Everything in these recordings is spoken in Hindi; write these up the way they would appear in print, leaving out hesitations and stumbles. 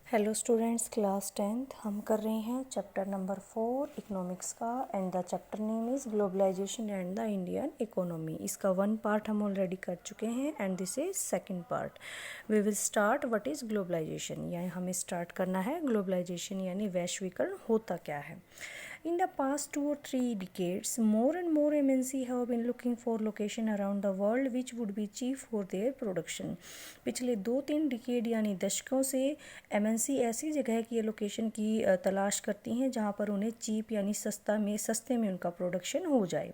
हेलो स्टूडेंट्स, क्लास 10th हम कर रहे हैं चैप्टर नंबर 4 इकोनॉमिक्स का and the chapter name is globalisation and the Indian economy. इसका वन पार्ट हम ऑलरेडी कर चुके हैं and this is second part. We will start what is globalisation, यानी हमें स्टार्ट करना है ग्लोबलाइजेशन यानी वैश्वीकरण होता क्या है। In the past 2 or 3 decades, more and more MNC have been looking for location around the world which would be cheap for their production. पिछले 2-3 डिकेड यानी दशकों से MNC ऐसी जगह की लोकेशन की तलाश करती हैं जहां पर उन्हें चीप यानी सस्ते में उनका प्रोडक्शन हो जाए।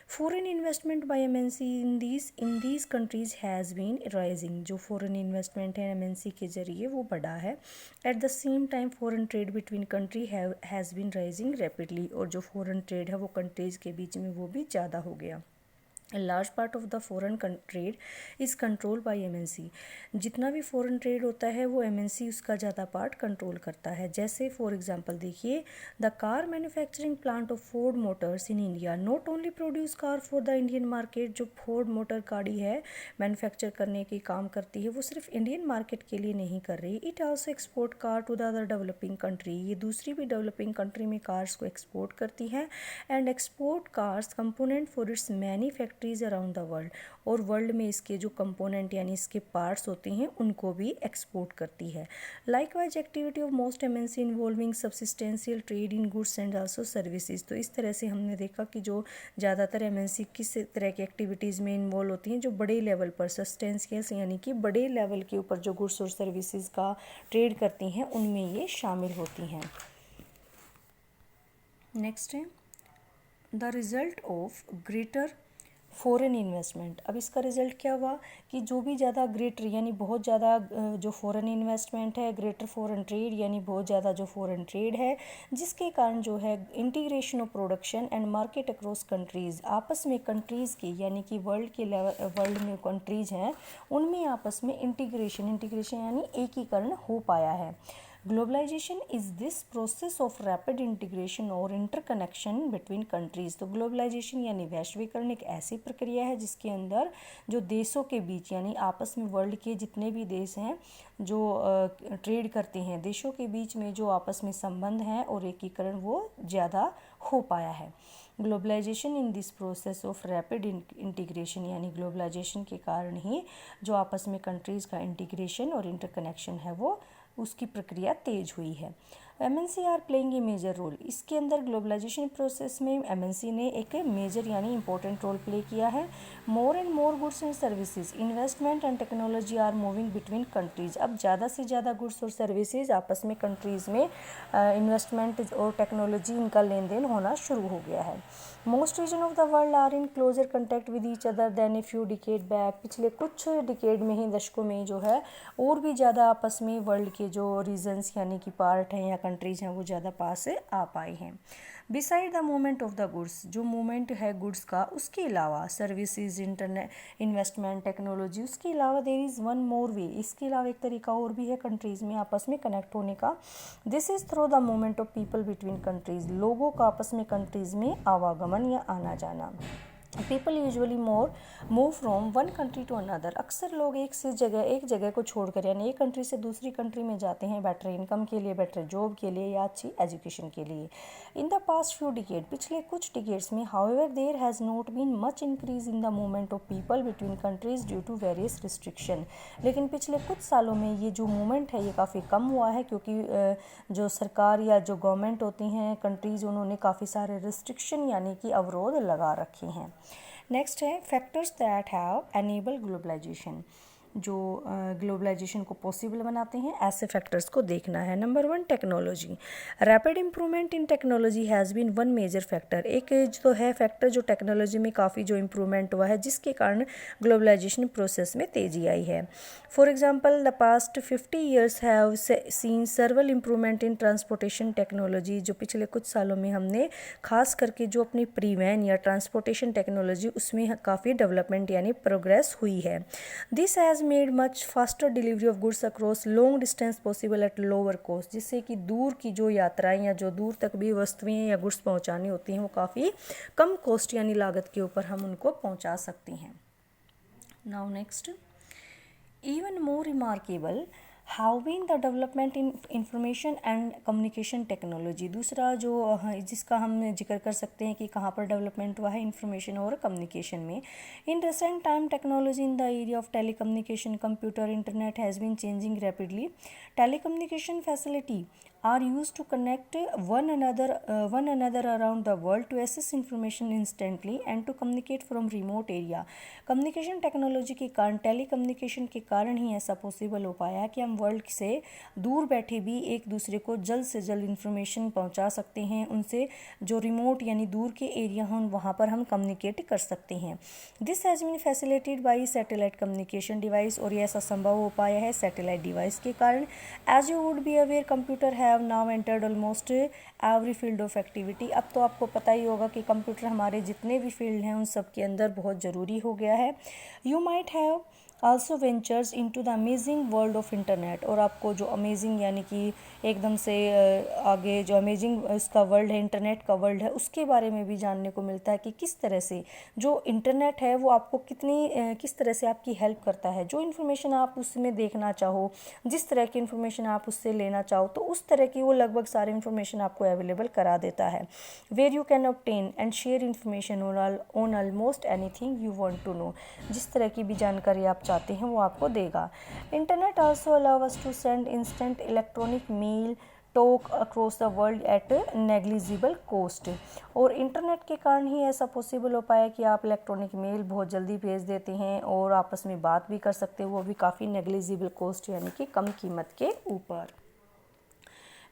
Foreign investment by MNC in these countries has been rising. जो फॉरेन इन्वेस्टमेंट है MNC के जरिए वो बढ़ा है। At the same time foreign trade between country has been rising rapidly, और जो फॉरेन ट्रेड है वो कंट्रीज़ के बीच में वो भी ज़्यादा हो गया। A large part of the foreign trade is controlled by MNC। जितना भी फॉरेन ट्रेड होता है वो MNC उसका ज़्यादा पार्ट कंट्रोल करता है। जैसे फॉर एग्जांपल देखिए, the car manufacturing plant of Ford Motors in India not only produce car for the Indian market. जो फोर्ड मोटर गाड़ी है मैन्युफैक्चर करने की काम करती है वो सिर्फ इंडियन मार्केट के लिए नहीं कर रही, it also export car to the other developing country. ये दूसरी भी डेवलपिंग कंट्री में कार्स को एक्सपोर्ट करती है and export cars component for its manufacturing around the world, और वर्ल्ड में इसके जो कंपोनेंट यानी इसके पार्ट्स होते हैं उनको भी एक्सपोर्ट करती है। Likewise activity of most MNC involving substantial trade in goods and also services. तो इस तरह से हमने देखा कि जो ज़्यादातर MNC किस तरह की एक्टिविटीज़ में इन्वॉल्व होती हैं, जो बड़े लेवल पर सब्सटेंशियल यानी कि बड़े लेवल के ऊपर जो गुड्स और सर्विसेज का ट्रेड करती हैं उनमें ये शामिल होती हैं। नेक्स्ट है the result of greater foreign investment. अब इसका रिजल्ट क्या हुआ कि जो भी ज़्यादा ग्रेटर यानी बहुत ज़्यादा जो फॉरेन इन्वेस्टमेंट है, ग्रेटर फॉरेन ट्रेड यानी बहुत ज़्यादा जो फॉरेन ट्रेड है, जिसके कारण जो है integration of production and market across countries, आपस में कंट्रीज़ की यानी कि वर्ल्ड में कंट्रीज़ हैं उनमें आपस में इंटीग्रेशन यानी एकीकरण हो पाया है। Globalisation is this process of rapid integration और इंटरकनेक्शन बिटवीन कंट्रीज़। तो ग्लोबलाइजेशन यानी वैश्वीकरण एक ऐसी प्रक्रिया है जिसके अंदर जो देशों के बीच यानी आपस में वर्ल्ड के जितने भी देश हैं जो ट्रेड करते हैं, देशों के बीच में जो आपस में संबंध हैं और एकीकरण वो ज़्यादा हो पाया है। Globalisation in this process of rapid integration यानी ग्लोबलाइजेशन के कारण ही जो आपस में कंट्रीज़ का इंटीग्रेशन और इंटरकनेक्शन है वो उसकी प्रक्रिया तेज हुई है। MNC are playing a major role. इसके अंदर ग्लोबलाइजेशन प्रोसेस में MNC ने एक मेजर यानी इंपॉर्टेंट रोल प्ले किया है। More and more goods and services, investment and technology are moving between countries. अब ज़्यादा से ज़्यादा गुड्स और सर्विसेज आपस में कंट्रीज़ में इन्वेस्टमेंट और टेक्नोलॉजी इनका लेन देन होना शुरू हो गया है। Most region of the world are in closer contact with each other than a few decade back. पिछले कुछ डिकेड में ही, दशकों में जो है और भी ज़्यादा आपस में वर्ल्ड के जो रीजन्स यानी कि पार्ट हैं या कंट्रीज़ हैं वो ज़्यादा पास से आ पाए हैं। Beside the movement of the goods, जो मूवमेंट है गुड्स का, उसके अलावा सर्विसेज, इंटरनेट, इन्वेस्टमेंट, टेक्नोलॉजी, उसके अलावा देयर इज़ वन मोर वे। इसके अलावा एक तरीका और भी है कंट्रीज़ में आपस में कनेक्ट होने का। This is through the movement of people between countries. लोगों का आपस में कंट्रीज़ में आवागमन या आना जाना। People usually move from one country to another. अक्सर लोग एक जगह को छोड़कर यानी एक कंट्री से दूसरी कंट्री में जाते हैं बेटर इनकम के लिए, बेटर जॉब के लिए या अच्छी एजुकेशन के लिए। In the past few decade, पिछले कुछ डिकेड्स में, however there has not been much increase in the movement of people between countries due to various restriction. लेकिन पिछले कुछ सालों में ये जो मूवमेंट है ये काफ़ी कम हुआ है क्योंकि जो सरकार या जो गवर्नमेंट होती हैं कंट्रीज़, उन्होंने काफ़ी सारे रिस्ट्रिक्शन यानी कि अवरोध लगा रखे हैं। नेक्स्ट है factors that have enable globalisation. जो ग्लोबलाइजेशन को पॉसिबल बनाते हैं ऐसे फैक्टर्स को देखना है। Number 1, technology. Rapid improvement in technology has been one major factor. एक तो है फैक्टर जो टेक्नोलॉजी में काफ़ी जो इम्प्रूवमेंट हुआ है जिसके कारण ग्लोबलाइजेशन प्रोसेस में तेज़ी आई है। For example the past 50 years have seen सर्वल improvement in transportation technology. जो पिछले कुछ सालों में हमने खास करके जो अपनी परिवहन या ट्रांसपोर्टेशन टेक्नोलॉजी उसमें काफ़ी डेवलपमेंट यानी प्रोग्रेस हुई है। This has made much faster delivery of goods across long distance possible at lower cost. जिससे कि दूर की जो यात्राएं या जो दूर तक भी वस्तुएं या गुड्स पहुंचानी होती हैं वो काफ़ी कम कॉस्ट यानी लागत के ऊपर हम उनको पहुंचा सकते हैं। Now next, even more remarkable, how been the development in information and communication technology. दूसरा जो जिसका हम जिक्र कर सकते हैं कि कहाँ पर डेवलपमेंट हुआ है इंफॉर्मेशन और कम्युनिकेशन में। In recent time technology in the area of telecommunication computer internet has been changing rapidly. Telecommunication facility are used to connect one another around the world to access information instantly and to communicate from remote area। Communication technology के कारण, टेली कम्युनिकेशन के कारण ही ऐसा पॉसिबल हो पाया कि हम वर्ल्ड से दूर बैठे भी एक दूसरे को जल्द से जल्द इंफॉर्मेशन पहुंचा सकते हैं। उनसे जो रिमोट यानी दूर के एरिया हैं वहाँ पर हम कम्युनिकेट कर सकते हैं। This has been facilitated by satellite communication device, और ये ऐसा संभव हो पाया है सैटेलाइट डिवाइस के कारण। As you would be aware computer have now entered almost every field of activity. अब तो आपको पता ही होगा कि कंप्यूटर हमारे जितने भी फील्ड हैं उन सब के अंदर बहुत ज़रूरी हो गया है। You might have also ventures into the amazing world of internet, और आपको जो अमेजिंग यानी कि एकदम से आगे जो अमेजिंग उसका वर्ल्ड है, इंटरनेट का वर्ल्ड है, उसके बारे में भी जानने को मिलता है कि किस तरह से जो इंटरनेट है वो आपको किस तरह से आपकी हेल्प करता है। जो इन्फॉर्मेशन आप उसमें देखना चाहो, जिस तरह की इन्फॉर्मेशन आप उससे लेना चाहो, तो उस तरह की वो लगभग सारी इन्फॉर्मेशन आपको अवेलेबल करा देता है। Where you can obtain and share information on almost anything you want to know. जिस तरह की भी जानकारी आप चाहते हैं वो आपको देगा। Internet also allow us to send instant electronic mail talk across the world at negligible cost, और इंटरनेट के कारण ही ऐसा पॉसिबल हो पाया कि आप इलेक्ट्रॉनिक मेल बहुत जल्दी भेज देते हैं और आपस में बात भी कर सकते हैं, वो भी काफ़ी नेग्लिजिबल कॉस्ट यानी कि कम कीमत के ऊपर।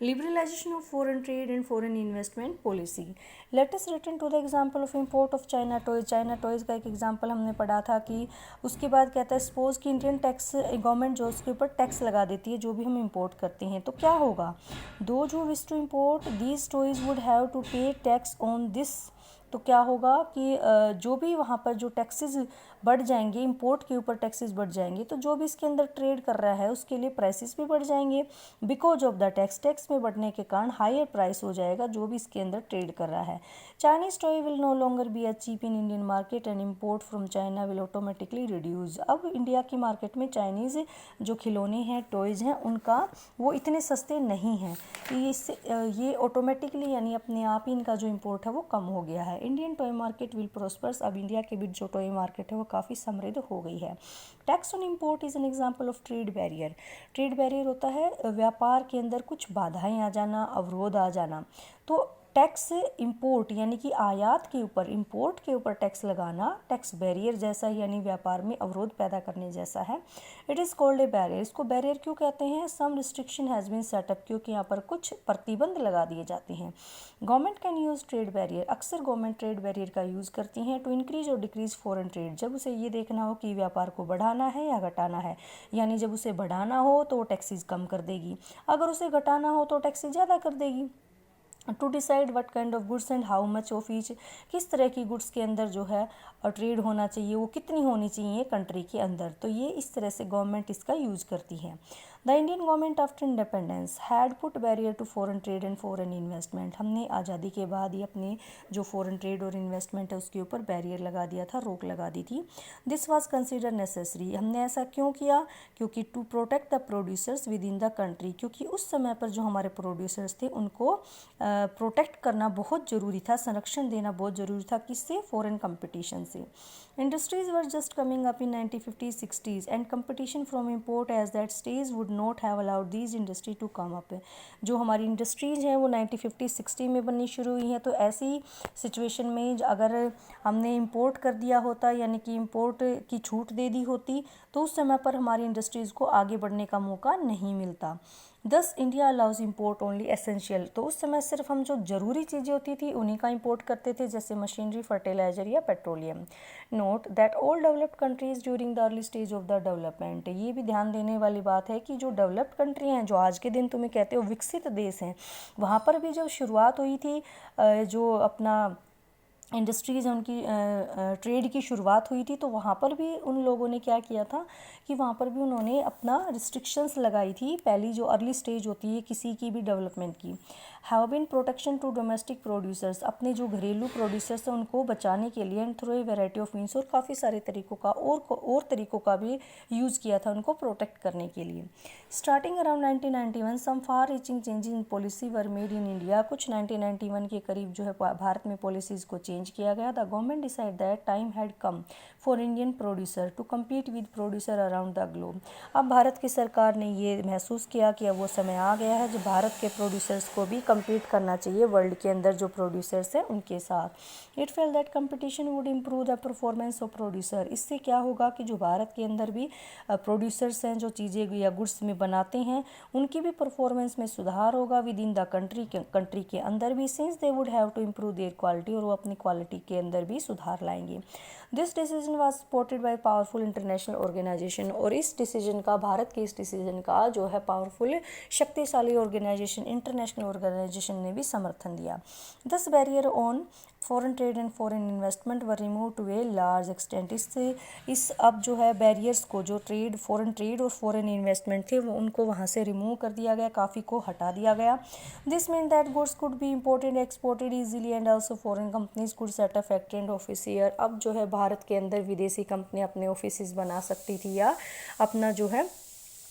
Liberalization of foreign trade and foreign investment policy. Let us return to the example of import of China toys. China toys का एक एग्जाम्पल हमने पढ़ा था कि उसके बाद कहता है सपोज कि इंडियन टैक्स गवर्नमेंट जो उसके ऊपर टैक्स लगा देती है जो भी हम इंपोर्ट करते हैं, तो क्या होगा? Those who wish to import these toys would have to pay tax on this. तो क्या होगा कि जो भी वहाँ पर जो टैक्सेस बढ़ जाएंगे, इंपोर्ट के ऊपर टैक्सेस बढ़ जाएंगे, तो जो भी इसके अंदर ट्रेड कर रहा है उसके लिए प्राइसेस भी बढ़ जाएंगे। बिकॉज ऑफ द टैक्स में बढ़ने के कारण हायर प्राइस हो जाएगा जो भी इसके अंदर ट्रेड कर रहा है। Chinese toy will no longer be a cheap in Indian market and import from China will automatically reduce. अब इंडिया की मार्केट में चाइनीज़ जो खिलौने हैं, टॉयज़ हैं, उनका वो इतने सस्ते नहीं हैं, ये ऑटोमेटिकली यानी अपने आप ही इनका जो इम्पोर्ट है वो कम हो गया है। Indian toy market will prospers. अब इंडिया के बीच जो टॉय मार्केट है वो काफ़ी समृद्ध हो गई है। Tax on import is an example of trade barrier. Trade barrier होता है व्यापार के अंदर कुछ बाधाएं आ जाना, अवरोध आ जाना। तो टैक्स इंपोर्ट यानी कि आयात के ऊपर, इंपोर्ट के ऊपर टैक्स लगाना टैक्स बैरियर जैसा यानी व्यापार में अवरोध पैदा करने जैसा है। It is called a barrier. इसको बैरियर क्यों कहते हैं? सम रिस्ट्रिक्शन हैज़ बीन सेटअप, क्योंकि यहाँ पर कुछ प्रतिबंध लगा दिए जाते हैं। Government can use trade barrier. अक्सर गवर्नमेंट ट्रेड बैरियर का यूज़ करती हैं टू इंक्रीज और डिक्रीज फॉरेन ट्रेड। जब उसे ये देखना हो कि व्यापार को बढ़ाना है या घटाना है, यानी जब उसे बढ़ाना हो तो वो टैक्सेस कम कर देगी, अगर उसे घटाना हो तो टैक्सेस ज़्यादा कर देगी। To decide what kind of goods and how much of each. किस तरह की गुड्स के अंदर जो है ट्रेड होना चाहिए, वो कितनी होनी चाहिए कंट्री के अंदर, तो ये इस तरह से गवर्नमेंट इसका यूज़ करती है। The Indian government after independence had put barrier to foreign trade and foreign investment. हमने आज़ादी के बाद ही अपने जो फॉरेन ट्रेड और इन्वेस्टमेंट है उसके ऊपर बैरियर लगा दिया था, रोक लगा दी थी। This was consider necessary. हमने ऐसा क्यों किया? क्योंकि to protect the producers within the country, क्योंकि उस समय पर जो हमारे प्रोड्यूसर्स थे उनको प्रोटेक्ट करना बहुत ज़रूरी था, संरक्षण देना बहुत ज़रूरी था। किससे? फॉरेन कंपटीशन से। Industries were just coming up in 1950s 60s and competition from import as that stage would not have allowed these industry to come up. जो हमारी इंडस्ट्रीज हैं वो 1950-60 में बननी शुरू हुई हैं, तो ऐसी सिचुएशन में अगर हमने इंपोर्ट कर दिया होता यानी कि इंपोर्ट की छूट दे दी होती तो उस समय पर हमारी इंडस्ट्रीज़ को आगे बढ़ने का मौका नहीं मिलता। दस India allows import only essential. तो उस समय सिर्फ हम जो ज़रूरी चीज़ें होती थी उन्हीं का इंपोर्ट करते थे, जैसे मशीनरी, फर्टिलाइजर या petroleum. Note that all developed countries during the early stage of the development. ये भी ध्यान देने वाली बात है कि जो डेवलप्ड कंट्री हैं, जो आज के दिन तुम्हें कहते हो विकसित देश हैं, वहाँ पर भी जब शुरुआत हुई थी जो अपना इंडस्ट्रीज़ उनकी ट्रेड की शुरुआत हुई थी, तो वहाँ पर भी उन लोगों ने क्या किया था कि वहाँ पर भी उन्होंने अपना रिस्ट्रिक्शंस लगाई थी। पहली जो अर्ली स्टेज होती है किसी की भी डेवलपमेंट की, have been protection to domestic producers, अपने जो घरेलू प्रोड्यूसर्स हैं उनको बचाने के लिए, and through a variety of means, और काफ़ी सारे तरीक़ों का और तरीक़ों का भी यूज़ किया था उनको प्रोटेक्ट करने के लिए। Starting around 1991 some far reaching changes in policy were made in India, कुछ 1991 के करीब जो है भारत में पॉलिसीज़ को चेंज किया गया। The government decide that time had come for Indian producer to compete with producer around the globe. अब भारत की सरकार ने ये महसूस किया कि अब वो समय आ गया है जब भारत के प्रोड्यूसर्स को भी कम्पीट करना चाहिए वर्ल्ड के अंदर जो प्रोड्यूसर्स हैं उनके साथ। It fail that competition would improve the performance of producer, इससे क्या होगा कि जो भारत के अंदर भी प्रोड्यूसर्स हैं जो चीज़ें या गुड्स में बनाते हैं उनकी भी परफॉर्मेंस में सुधार होगा विद इन द कंट्री के अंदर भी, since they would have to improve their quality, और वो अपनी क्वालिटी के अंदर भी सुधार लाएंगे। This decision was supported by powerful international organisation, और इस डिसीजन का, भारत के इस डिसीजन का जो है पावरफुल शक्तिशाली ऑर्गेनाइजेशन, इंटरनेशनल ऑर्गेनाइजेशन ने भी समर्थन दिया। Thus barrier on foreign trade and foreign investment were remove to a large extent, इस अब जो है बैरियर्स को, जो फॉरेन ट्रेड और फॉरेन इन्वेस्टमेंट थे वो उनको वहाँ से रिमूव कर दिया गया, काफ़ी को हटा दिया गया। This mean that goods could be imported exported easily and also foreign companies could set up factory and office here, अब जो है भारत के अंदर विदेशी कंपनी अपने ऑफिस बना सकती थी या अपना जो है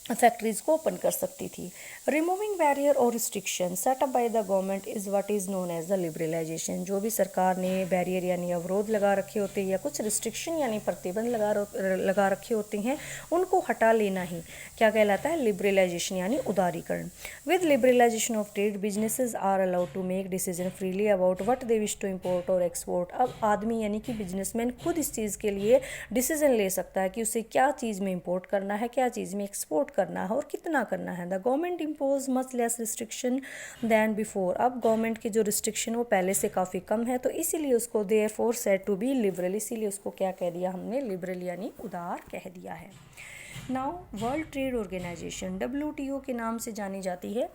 फैक्ट्रीज को ओपन कर सकती थी। रिमूविंग बैरियर और restriction set up by the government is what is known as the liberalisation, जो भी सरकार ने बैरियर यानी अवरोध लगा रखे होते हैं या कुछ रिस्ट्रिक्शन यानी प्रतिबंध लगा रखे होते हैं उनको हटा लेना ही क्या कहलाता है, लिबरलाइजेशन यानी उदारीकरण। With liberalisation of trade businesses are allowed to make decision freely about what they wish to import और एक्सपोर्ट, अब आदमी यानी कि बिजनेसमैन खुद इस चीज़ के लिए डिसीजन ले सकता है कि उसे क्या चीज़ में इम्पोर्ट करना है, क्या चीज़ में एक्सपोर्ट करना है और कितना करना है। The government impose much less restriction then before, अब गवर्नमेंट की जो रिस्ट्रिक्शन वो पहले से काफ़ी कम है, तो इसीलिए उसको therefore said to be liberal, इसीलिए उसको क्या कह दिया हमने, लिबरल यानी उदार कह दिया है। Now world trade organisation WTO के नाम से जानी जाती है।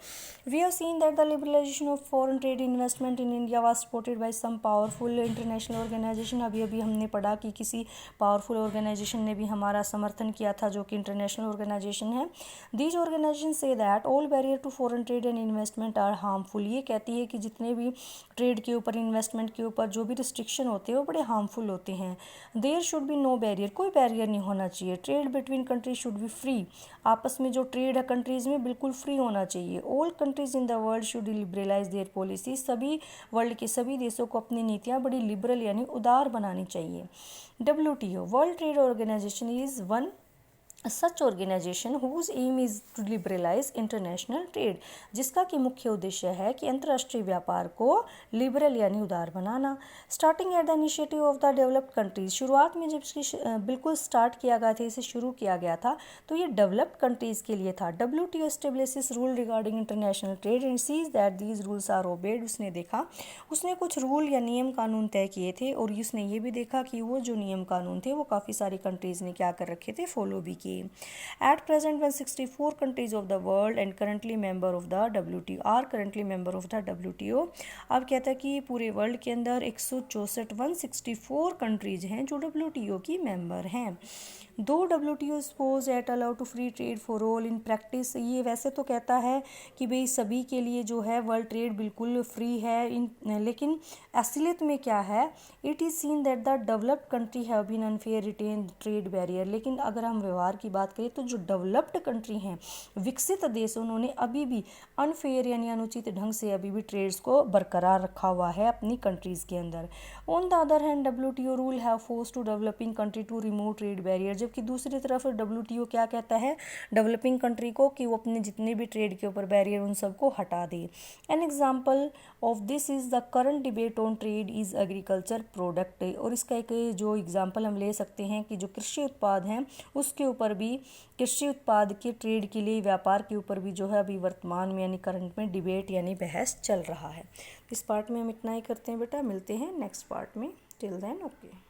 We have seen that the liberalisation of foreign trade investment in India was supported by some powerful international organisation, अभी हमने पढ़ा कि किसी पावरफुल ऑर्गेनाइजेशन ने भी हमारा समर्थन किया था जो कि इंटरनेशनल ऑर्गेनाइजेशन है। दीज ऑर्गेनाइजेशन से that all barrier to foreign trade and investment are harmful, ये कहती है कि जितने भी ट्रेड के ऊपर, इन्वेस्टमेंट के ऊपर जो भी रिस्ट्रिक्शन होते हैं वो बड़े हार्मफुल होते हैं। There should be no barrier, कोई बैरियर नहीं होना चाहिए। Trade between countries should be free, आपस में जो ट्रेड है कंट्रीज़ में बिल्कुल फ्री होना चाहिए। All countries in the world should liberalise their policy, सभी वर्ल्ड के सभी देशों को अपनी नीतियाँ बड़ी लिबरल यानी उदार बनानी चाहिए। WTO world trade organisation is one such organisation whose aim is to liberalise international trade, जिसका कि मुख्य उद्देश्य है कि अंतर्राष्ट्रीय व्यापार को लिबरल यानी उदार बनाना। Starting at the initiative of the developed countries, शुरुआत में जब इसकी बिल्कुल स्टार्ट किया गया था, इसे शुरू किया गया था तो ये डेवलप्ड कंट्रीज़ के लिए था। WTO establishes rule regarding international trade and sees that these rules are obeyed, उसने देखा, उसने कुछ रूल या नियम कानून तय किए थे और उसने ये भी देखा कि वो जो नियम कानून थे वो काफ़ी सारी कंट्रीज़ ने क्या कर रखे थे, फॉलो भी किए। At present, 164 countries of the world and currently member of the WTO are currently member of the WTO। अब कहता है कि पूरे वर्ल्ड के अंदर 164 कंट्रीज हैं जो WTO की मेंबर हैं। Though WTO suppose at allow to free trade for all, in practice ये वैसे तो कहता है कि भाई सभी के लिए जो है वर्ल्ड ट्रेड बिल्कुल फ्री है, लेकिन असलियत में क्या है, it is seen that the developed country have been unfair retain trade barrier, लेकिन अगर हम व्यवहार की बात करें तो जो डेवलप्ड कंट्री हैं, विकसित देश, उन्होंने अभी भी अनफेयर यानी अनुचित ढंग से अभी भी ट्रेड्स को बरकरार रखा हुआ है अपनी कंट्रीज़ के अंदर। On the other hand WTO rule have force to developing country to remove trade barrier, जबकि दूसरी तरफ WTO क्या कहता है डेवलपिंग कंट्री को कि वो अपने जितने भी ट्रेड के ऊपर बैरियर उन सबको हटा दे। An example of this is the current debate on trade is agriculture product, और इसका एक जो एग्जाम्पल हम ले सकते हैं कि जो कृषि उत्पाद हैं उसके ऊपर भी, कृषि उत्पाद के ट्रेड के लिए, व्यापार के ऊपर भी जो है अभी वर्तमान में यानी करंट में डिबेट यानी बहस चल रहा है। इस पार्ट में हम इतना ही करते हैं बेटा, मिलते हैं नेक्स्ट पार्ट में। Till then okay.